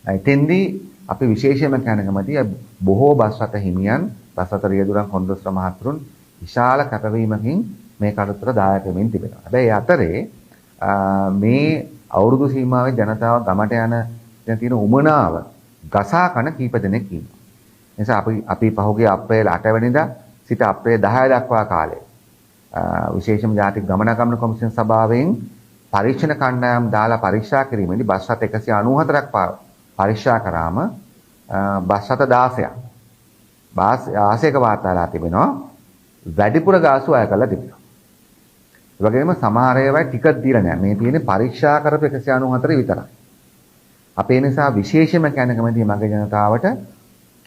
එතෙන්දී අපි විශේෂයෙන්ම කියන්න කැමතියි බොහෝ බස් රථ හිමියන්, බස් රථ රියදුරන්, කොන්දොස්තර මහතුරුන් විශාල කැපවීමකින් මේ කටයුත්තට දායක වෙමින් තිබෙනවා. හැබැයි අතරේ මේ අවුරුදු සීමාවේ ජනතාව ගමට යන තියෙන උමනාව ගසා කන කීප දෙනෙක් ඉන්නවා. නිසා අපි පහුගිය අප්‍රේල් 8 වෙනිදා සිට අප්‍රේල් 10 දක්වා කාලේ විශේෂම ජාතික ගමනාගමන කොමිෂන් සභාවෙන් පරීක්ෂණ කණ්ඩායම් දාලා පරීක්ෂා කිරීමේදී බස් රථ 194ක් පරීක්ෂා කරාම බස් රථ 16ක් බස් 16ක වාර්තාලා තිබෙනවා වැඩිපුර ගාසු අය කරලා තිබෙනවා. ඒ වගේම සමහර ඒවායි ටිකට් දීලා නැහැ. මේ තියෙන්නේ පරීක්ෂා කරපු 194 විතරයි. අපේ නිසා විශේෂයෙන්ම කියන්න කැමතියි මගේ ජනතාවට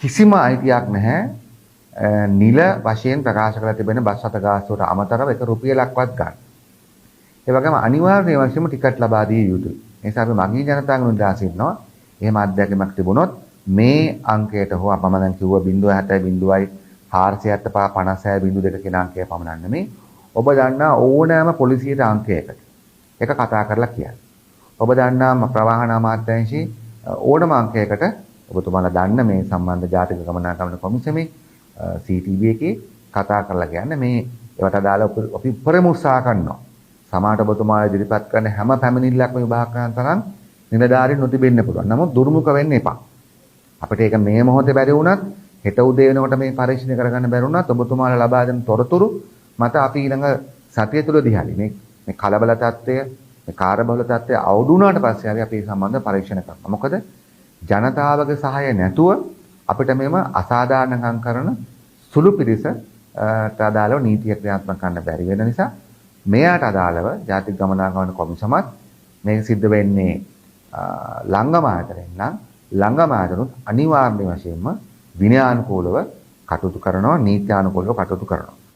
කිසිම අයිතියක් නැහැ නිල වශයෙන් ප්‍රකාශ කරලා තිබෙන බස් රථ ගාස්තුවට අමතරව එක රුපියලක්වත් ගන්න. ඒ වගේම අනිවාර්ය වශයෙන්ම ටිකට් ලබා දිය යුතුයි. ඒ නිසා අපි මගේ ජනතාවගෙන් ඉල්ලා සිටිනවා එහෙම අත්දැකීමක් තිබුණොත් මේ අංකයට හෝ මම දැන් කිව්වා 0.70 475 කියන අංකය පමණක් නෙමෙයි ඔබ දන්නා ඕනෑම පොලිසියට අංකයකට ඒක කතා කරලා කියන්න. ඔබ දන්නා ප්‍රවාහන අමාත්‍යාංශයේ ඕනම අංකයකට ඔබතුමාලා දන්න මේ සම්බන්ධ ජාතික ගමනාගමන කොමිසමේ CTB එකේ කතා කරලා කියන්න මේ ඒවට අදාළ අපි උපරිම උත්සාහ කරනවා. සමාජ ඔබතුමාලා ඉදිරිපත් කරන හැම පැමිණිල්ලක්ම විභාග කරන තරම් නිලධාරීන් නොතිබෙන්න පුළුවන්. නමුත් දුර්මුඛ වෙන්න එපා. අපිට ඒක මේ මොහොතේ බැරි වුණත් හෙට උදේ වෙනකොට මේ පරීක්ෂණය කරගන්න බැරි වුණත් ඔබතුමාලා ලබා දෙන තොරතුරු මත අපි ඊළඟ සතිය තුලදී හරි මේ කලබල තත්ත්වය මේ කාර්යබහුල තත්ත්වය අවුඩු වුණාට පස්සේ හරි අපි සම්බන්ධ පරීක්ෂණ කරනවා. මොකද ජනතාවගේ සහාය නැතුව අපිට මේව අසාධාරණකම් කරන සුළු පිරිසට අදාළව නීතිය ක්‍රියාත්මක කරන්න බැරි වෙන නිසා මෙයාට අදාළව ජාතික ගමනාගමන කොමිසමත් මේක සිද්ධ වෙන්නේ ළංගම ආයතනයෙන් නම් ළංගම ආයතනොත් අනිවාර්ය වශයෙන්ම විනයානුකූලව කටයුතු කරනවා, නීත්‍යානුකූලව කටයුතු කරනවා.